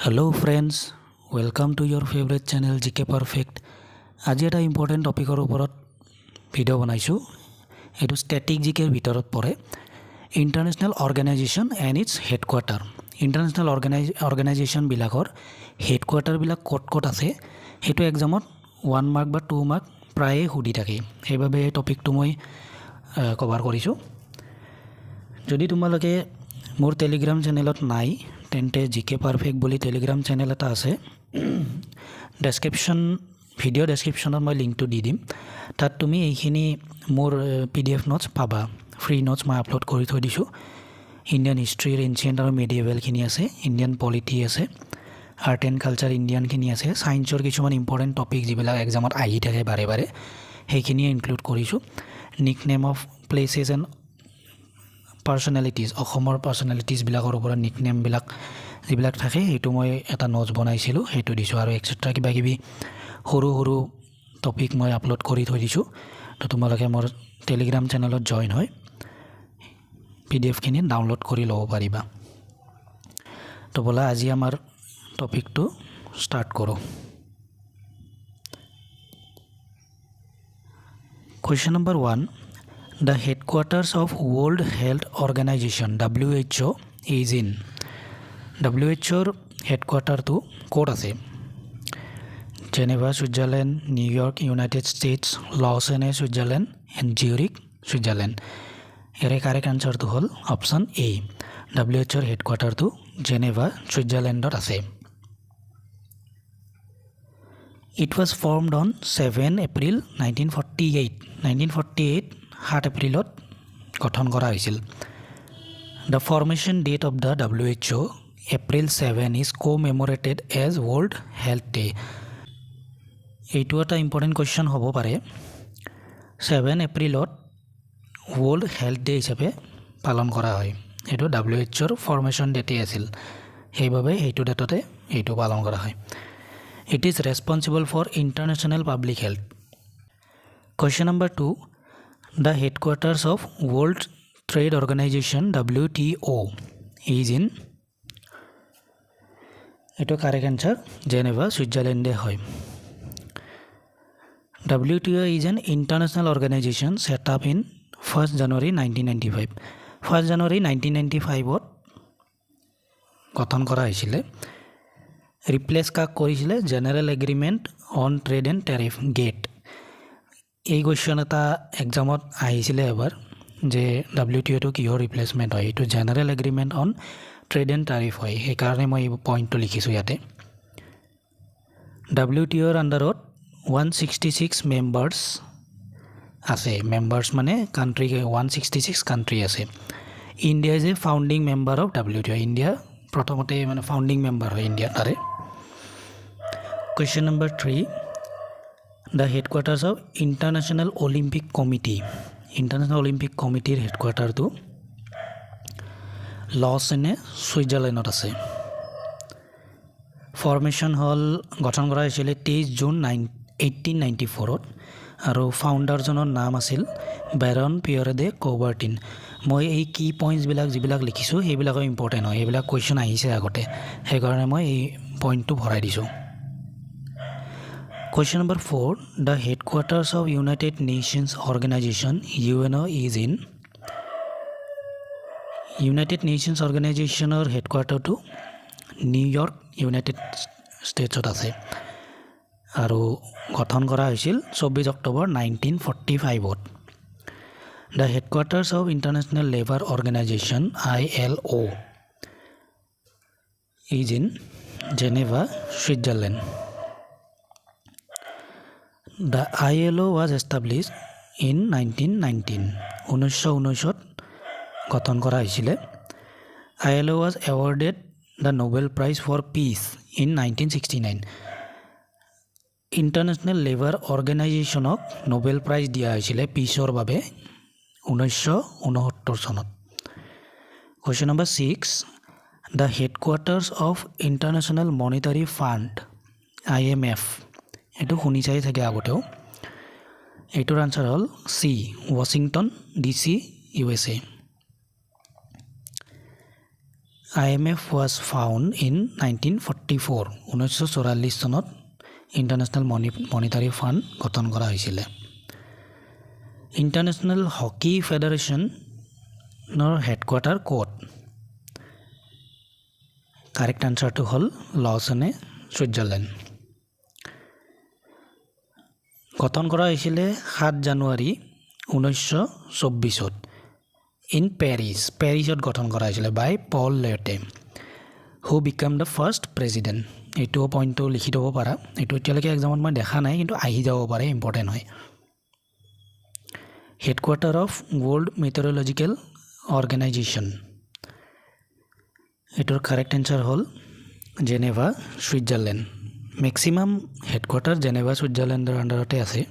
Hello friends, welcome to your favorite channel GK Perfect. আজি এটা important টপিকৰ ওপৰত video' বনাইছোঁ। এইটো ষ্টেটিক জিকেৰ ভিতৰত পৰে। International organisation and its headquarter. International অৰ্গেনাইজেশ্যনবিলাকৰ হেডকোৱাৰ্টাৰবিলাক ক'ত আছে সেইটো এক্সামত 1 মাৰ্ক বা 2 মাৰ্ক প্ৰায়ে সুধি থাকে। সেইবাবে এই টপিকটো মই কভাৰ কৰিছোঁ। যদি তোমালোকে মোৰ টেলিগ্ৰাম চেনেলত নাই তেন্তে জিকে পাৰফেক্ট বুলি টেলিগ্ৰাম চেনেল এটা আছে। ভিডিঅ' ডেছক্ৰিপশ্যনত মই লিংকটো দি দিম। তাত তুমি এইখিনি মোৰ PDF নোটছ পাবা। ফ্ৰী নোটছ মই আপলোড কৰি থৈ দিছোঁ। ইণ্ডিয়ান হিষ্ট্ৰীৰ এনচিয়েণ্ট আৰু মেডিয়েভেলখিনি আছে, ইণ্ডিয়ান পলিটি আছে, আৰ্ট এণ্ড কালচাৰ ইণ্ডিয়ানখিনি আছে, ছায়েন্সৰ কিছুমান ইম্পৰ্টেণ্ট টপিক যিবিলাক এক্সামত আহি থাকে বাৰে বাৰে সেইখিনিয়ে ইনক্লুড কৰিছোঁ। Nickname of places and personalities, অসমৰ পাৰ্চনেলিটিজবিলাকৰ ওপৰত নিকনেমবিলাক যিবিলাক থাকে সেইটো মই এটা নোটছ বনাইছিলোঁ, সেইটো দিছোঁ। আৰু এক্সেট্ৰা কিবা কিবি সৰু সৰু টপিক মই আপলোড কৰি থৈ দিছোঁ। তো তোমালোকে মোৰ টেলিগ্ৰাম চেনেলত জইন হৈ PDFখিনি ডাউনলোড কৰি ল'ব পাৰিবা। তো ব'লা আজি আমাৰ টপিকটো ষ্টাৰ্ট কৰোঁ। Question number 1, The headquarters of World Health Organization WHO is in. WHOৰ হেডকোৱাৰ্টাৰটো ক'ত আছে? Geneva, Switzerland, New York, United States, Lausanne, Switzerland and Zurich, Switzerland. ইয়াৰে কাৰেক্ট আনচাৰটো হ'ল অপশ্যন A। WHOৰ হেডকোৱাৰ্টাৰটো জেনেভা, ছুইজাৰলেণ্ডত আছে। It was formed on 7 April 1948. 7 এপ্ৰিলত গঠন কৰা হৈছিল। The formation date of the WHO, April 7, is commemorated as World Health Day. এইটো এটা ইম্পৰ্টেণ্ট কুৱেশ্যন হ'ব পাৰে। 7 এপ্ৰিলত ৱৰ্ল্ড হেল্থ ডে হিচাপে পালন কৰা হয়। এইটো WHOৰ ফৰ্মেশ্যন ডেটেই আছিল, সেইবাবে সেইটো ডেটতে এইটো পালন কৰা হয়। It is responsible for international public health. Question number 2, The headquarters of World Trade Organization WTO is in. এইটো কাৰেক্ট আনচাৰ জেনেভা, ছুইজাৰলেণ্ডে হয়। WTO is an international organization set up in 1st January 1995. 1st January 1995ত গঠন কৰা হৈছিলে। Replace কাক কৰিছিলে? General agreement on trade and tariff, GATT. এই question এটা এক্সামত আহিছিলে এবাৰ যে WTOটো কিহৰ ৰিপ্লেচমেণ্ট হয়। এইটো general agreement on trade and tariff হয়, সেইকাৰণে মই এই পইণ্টটো লিখিছোঁ ইয়াতে। WTOৰ আণ্ডাৰত 166 মেম্বাৰ্ছ আছে। মেম্বাৰ্ছ মানে কাণ্ট্ৰি, 166 কাণ্ট্ৰি আছে। India is a founding member of WTO। India প্ৰথমতে মানে ফাউণ্ডিং মেম্বাৰ হয় ইণ্ডিয়া তাৰে। Question number 3, The headquarters of International Olympic Committee. International Olympic কমিটিৰ হেডকোৱাৰ্টাৰটো লছএনে, ছুইজাৰলেণ্ডত আছে। ফৰ্মেশ্যন হ'ল, গঠন কৰা হৈছিলে 23 জুন 1894ত আৰু ফাউণ্ডাৰজনৰ নাম আছিল বেৰন পিয়েৰ দে কৌবাৰ্টিন। মই এই কি পইণ্টছবিলাক যিবিলাক লিখিছোঁ সেইবিলাকো ইম্পৰ্টেণ্ট হয়, সেইবিলাক কুৱেশ্যন আহিছে আগতে, সেইকাৰণে মই এই পইণ্টটো ভৰাই দিছোঁ। Question number 4, The headquarters of United Nations Organization UNO is in. United Nations Organizationৰ হেডকোৱাৰ্টাৰটো নিউয়ৰ্ক, ইউনাইটেড ষ্টেটছত আছে আৰু গঠন কৰা হৈছিল 24 October 1945ত। The headquarters of International Labour Organization ILO is in Geneva, Switzerland. The ILO was established in 1919. 1919ত গঠন কৰা হৈছিলে। ILO was awarded the Nobel Prize for Peace in 1969. International labour অৰ্গেনাইজেশ্যনক নোবেল প্ৰাইজ দিয়া হৈছিলে পিছৰ বাবে 1969 চনত। Question number 6, The headquarters of International Monetary Fund IMF. এইটো শুনিছাই চাগে আগতেও। এইটোৰ আনচাৰ হ'ল C, Washington DC USA। IMF was found in 1944 1944 চনত ইণ্টাৰনেশ্যনেল মনিটাৰী ফাণ্ড গঠন কৰা হৈছিল ইণ্টাৰনেশ্যনেল হকি ফেডাৰেশ্যনৰ হেডকোৱাৰ্টাৰ ক'ত কাৰেক্ট আনসাৰটো হ'ল লজনে ছুইজাৰলেণ্ড গঠন কৰা হৈছিল 7 জানুৱাৰী 1924 in পেৰিছত গঠন কৰা হৈছিল বাই পল লেটে who became the first president এইটো পইণ্টটো লিখি দিব পাৰা এইটো এতিয়ালৈকে এক্সামত মই দেখা নাই কিন্তু আহি যাব পাৰে ইম্পৰ্টেণ্ট হয় headquarter of World Meteorological Organization এইটোৰ কাৰেক্ট এনসাৰ হ'ল Geneva Switzerland maximum headquarter Geneva ছুইজাৰলেণ্ডৰ আণ্ডাৰতে আছে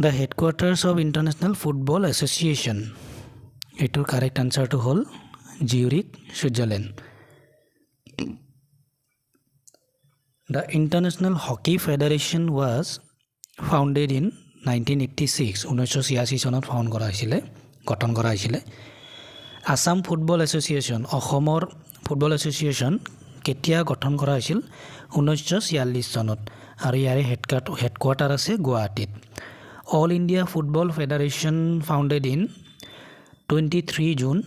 The headquarters of International Football Association এইটোৰ কাৰেক্ট আনসাৰটো হ'ল জিউৰিক Switzerland The International Hockey Federation was founded in 1986 1986 চনত ফাউণ্ড কৰা হৈছিল গঠন কৰা হৈছিল আসাম ফুটবল এছ'চিয়েশ্যন অসমৰ ফুটবল এছ'চিয়েশ্যন কেতিয়া গঠন কৰা হৈছিল 1946 চনত আৰু ইয়াৰে হেডকোৱাৰ্টাৰ আছে গুৱাহাটীত All India Football Federation founded in 23 June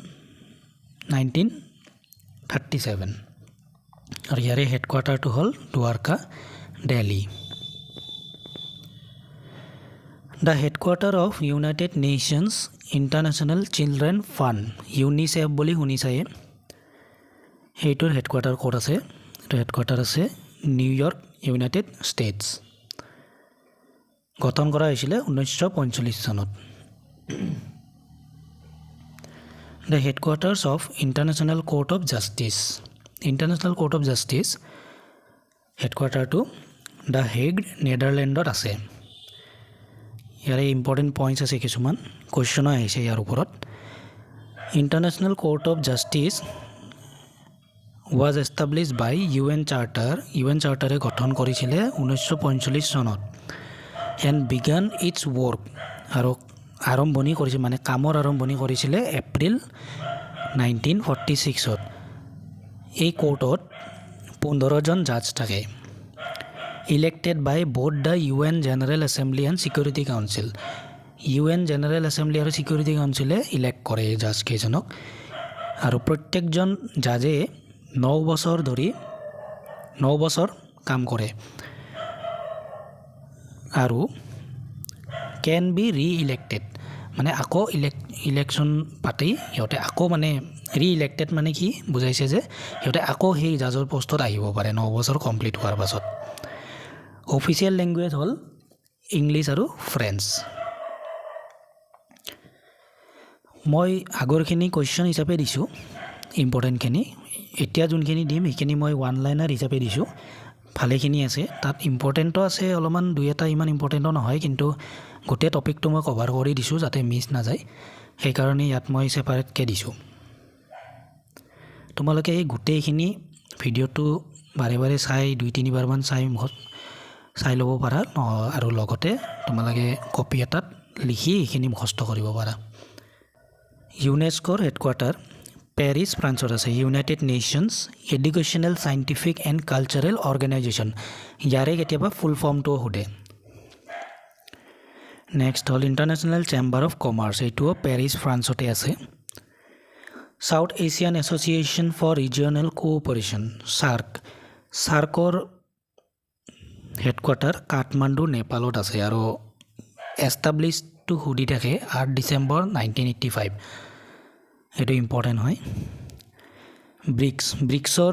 1937 আৰু ইয়াৰে হেডকোৱাৰ্টাৰটো হ'ল Dwarka Delhi The headquarter of United Nations International Children Fund UNICEF বুলি শুনিছায়ে সেইটোৰ হেডকোৱাৰ্টাৰ ক'ত আছে এইটো হেডকোৱাৰ্টাৰ আছে নিউয়ৰ্ক ইউনাইটেড ষ্টেটছ গঠন কৰা হৈছিল 1945 চনত The headquarters of International Court of Justice হেডকোৱাৰ্টাৰটো দ্য হেগ নেদাৰলেণ্ডত আছে ইয়াৰে ইম্পৰ্টেণ্ট পইণ্টছ আছে কিছুমান কুৱেশ্যনো আহিছে ইয়াৰ ওপৰত international court of justice was established by UN চাৰ্টাৰে গঠন কৰিছিলে 1945 চনত and began its work আৰু আৰম্ভণি কৰিছিল মানে কামৰ আৰম্ভণি কৰিছিলে এপ্ৰিল 1946ত এই কোৰ্টত 15 জন জাজ থাকে elected by both the UN general assembly and security council UN general assembly আৰু ছিকিউৰিটি কাউন্সিলে ইলেক্ট কৰে এই জাজ কেইজনক আৰু প্ৰত্যেকজন জাজে 9 বছৰ কাম কৰে আৰু কেন বি ৰি ইলেক্টেড মানে আকৌ ইলেকশ্যন পাতি সিহঁতে আকৌ মানে ৰি ইলেক্টেড মানে কি বুজাইছে যে সিহঁতে আকৌ সেই জাজৰ পোষ্টত আহিব পাৰে 9 বছৰ কমপ্লিট হোৱাৰ পাছত অফিচিয়েল লেংগুৱেজ হ'ল ইংলিছ আৰু ফ্ৰেঞ্চ মই আগৰখিনি কুৱেশ্যন হিচাপে দিছোঁ ইম্পৰ্টেণ্টখিনি এতিয়া যোনখিনি দিম সেইখিনি মই ওৱান লাইনাৰ হিচাপে দিছোঁ ভালেখিনি আছে তাত ইম্পৰ্টেণ্টো আছে অলপমান দুই এটা ইমান ইম্পৰ্টেণ্টো নহয় কিন্তু গোটেই টপিকটো মই কভাৰ কৰি দিছোঁ যাতে মিছ নাযায় সেইকাৰণে ইয়াত মই ছেপাৰেটকৈ দিছোঁ তোমালোকে এই গোটেইখিনি ভিডিঅ'টো বাৰে বাৰে চাই 2-3 বাৰমান চাই ল'ব পাৰা আৰু লগতে তোমালোকে কপি এটাত লিখি এইখিনি মুখস্থ কৰিব পাৰা ইউনেস্কোৰ হেডকোৱাৰ্টাৰ পেৰিছ ফ্ৰান্সত আছে United Nations Educational Scientific and Cultural Organization ইয়াৰে কেতিয়াবা ফুল ফৰ্মটোও সোধে নেক্সট হ'ল ইণ্টাৰনেশ্যনেল চেম্বাৰ অফ কমাৰ্চ এইটোও পেৰিছ ফ্ৰান্সতে আছে South Asian Association for Regional Cooperation চাৰ্কৰ হেডকোৱাৰ্টাৰ কাঠমাণ্ডু নেপালত আছে আৰু এষ্টাব্লিছটো সুধি থাকে 8 ডিচেম্বৰ 1985 এইটো ইম্পৰ্টেণ্ট হয় ব্ৰিক্সৰ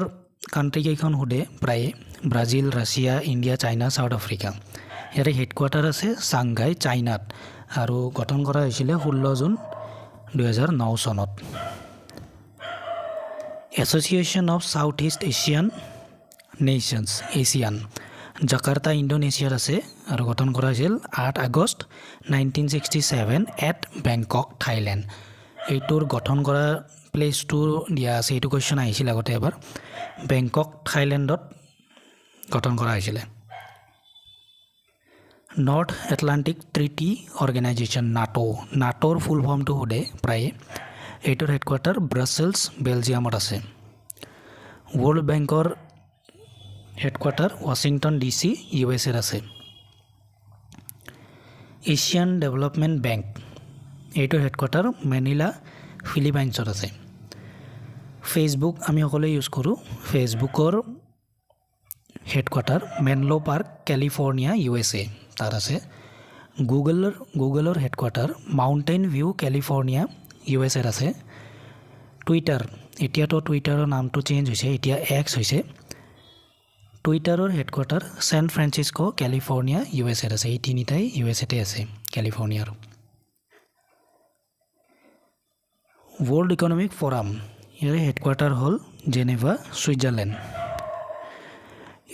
কাণ্ট্ৰি কেইখন সোধে প্ৰায়ে Brazil Russia India China South Africa ইয়াৰে হেডকোৱাৰ্টাৰ আছে চাংঘাই চাইনাত আৰু গঠন কৰা হৈছিলে 16 জুন 2009 চনত Association of South East Asian Nations ASEAN Jakarta ইণ্ডোনেছিয়াত আছে আৰু গঠন কৰা হৈছিল 8 আগষ্ট 1967 এট বেংকক থাইলেণ্ড এইটোৰ গঠন কৰা প্লেচটো দিয়া আছে এইটো কুৱেশ্যন আহিছিল আগতে এবাৰ বেংকক থাইলেণ্ডত গঠন কৰা হৈছিলে নৰ্থ এটলাণ্টিক ট্ৰিটি অৰ্গেনাইজেশ্যন নাটোৰ ফুল ফৰ্মটো সোধে প্ৰায়ে এইটোৰ হেডকোৱাৰ্টাৰ ব্ৰাছেলছ বেলজিয়ামত আছে ৱৰ্ল্ড বেংকৰ হেডকোৱাৰ্টাৰ ৱাশ্বিংটন DC USAত আছে এছিয়ান ডেভেলপমেণ্ট বেংক এইটোৰ হেডকোৱাৰ্টাৰ মেনিলা ফিলিপাইনছত আছে ফেচবুক আমি সকলোৱে ইউজ কৰোঁ ফেচবুকৰ headquarter Menlo park California USA তাত আছে গুগলৰ হেডকোৱাৰ্টাৰ মাউণ্টেইন ভিউ কেলিফৰ্ণিয়া USAত আছে টুইটাৰ এতিয়াতো টুইটাৰৰ নামটো চেঞ্জ হৈছে এতিয়া X হৈছে টুইটাৰৰ হেডকোৱাৰ্টাৰ ছেন ফ্ৰান্সিস্কো কেলিফৰ্ণিয়া USAত আছে এই তিনিটাই USAতে আছে কেলিফৰ্ণিয়াৰ ৱৰ্ল্ড ইকনমিক ফৰাম ইয়াৰ হেডকোৱাৰ্টাৰ হ'ল Geneva Switzerland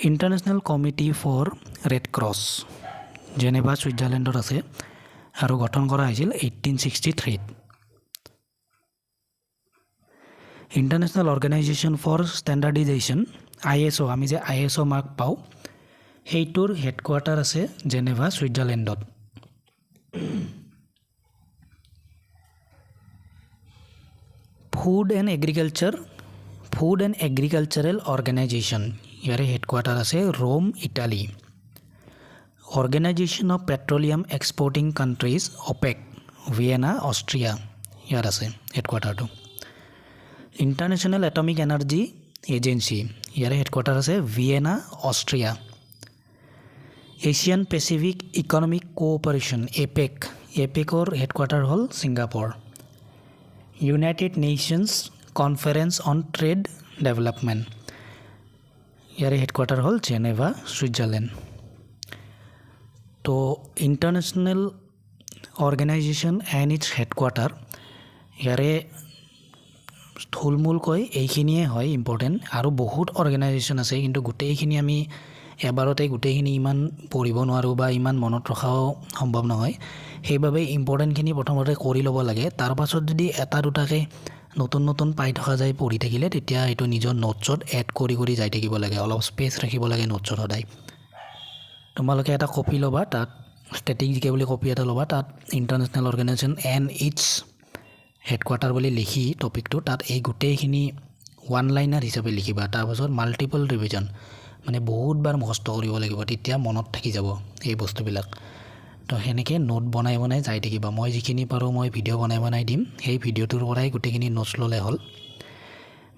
International Committee for Red Cross Geneva ছুইজাৰলেণ্ডত আছে আৰু গঠন কৰা হৈছিল 1863 International Organization for Standardization ISO আমি যে ISO মাৰ্ক পাওঁ সেইটোৰ হেডকোৱাৰ্টাৰ আছে জেনেভা ছুইজাৰলেণ্ডত ফুড এণ্ড এগ্ৰিকালচাৰেল অৰ্গেনাইজেশ্যন ইয়াৰে হেডকোৱাৰ্টাৰ আছে Rome Italy Organization of Petroleum Exporting Countries OPEC Vienna Austria ইয়াত আছে হেডকোৱাৰ্টাৰটো ইণ্টাৰনেশ্যনেল এটমিক এনাৰ্জি এজেঞ্চি ইয়াৰে হেডকোৱাৰ্টাৰ আছে Vienna Austria Asian Pacific Economic Cooperation এপেকৰ হেডকোৱাৰ্টাৰ হ'ল Singapore United Nations Conference on Trade Development ইয়াৰে headquarter হ'ল Geneva Switzerland তো International organisation and its headquarter ইয়াৰে থুলমূলকৈ এইখিনিয়ে হয় ইম্পৰ্টেণ্ট আৰু বহুত অৰ্গেনাইজেশ্যন আছে কিন্তু গোটেইখিনি আমি এবাৰতে গোটেইখিনি ইমান পঢ়িব নোৱাৰোঁ বা ইমান মনত ৰখাও সম্ভৱ নহয় সেইবাবে ইম্পৰ্টেণ্টখিনি প্ৰথমতে কৰি ল'ব লাগে তাৰ পাছত যদি এটা দুটাকৈ নতুন পাই থকা যায় পঢ়ি থাকিলে তেতিয়া এইটো নিজৰ নোটছত এড কৰি যাই থাকিব লাগে অলপ স্পেচ ৰাখিব লাগে নোটছত সদায় তোমালোকে এটা কপি ল'বা তাত ষ্টেটিক জিকে বুলি কপি এটা ল'বা তাত international organisation and its headquarter বুলি লিখি টপিকটো তাত এই গোটেইখিনি ওৱান লাইনাৰ হিচাপে লিখিবা তাৰপাছত মাল্টিপল ৰিভিজন মানে বহুতবাৰ মুখস্থ কৰিব লাগিব তেতিয়া মনত থাকি যাব এই বস্তুবিলাক তো সেনেকৈ নোট বনাই যাই থাকিবা মই যিখিনি পাৰোঁ মই ভিডিঅ' বনাই দিম সেই ভিডিঅ'টোৰ পৰাই গোটেইখিনি নোটছ ল'লে হ'ল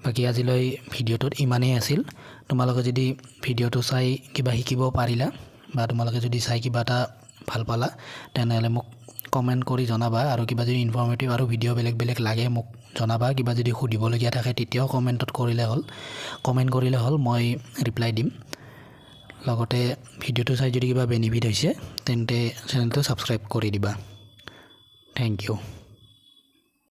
বাকী আজিলৈ ভিডিঅ'টোত ইমানেই আছিল তোমালোকে যদি ভিডিঅ'টো চাই কিবা শিকিব পাৰিলা বা তোমালোকে যদি চাই কিবা এটা ভাল পালা তেনেহ'লে মোক কমেণ্ট কৰি জনাবা আৰু কিবা যদি ইনফৰ্মেটিভ আৰু ভিডিঅ' বেলেগ লাগে মোক জনাবা কিবা যদি সুধিবলগীয়া থাকে তেতিয়াও কমেণ্ট কৰিলে হ'ল মই ৰিপ্লাই দিম লগতে ভিডিঅ'টো চাই যদি কিবা বেনিফিট হৈছে তেন্তে চেনেলটো ছাবস্ক্ৰাইব কৰি দিবা থেংক ইউ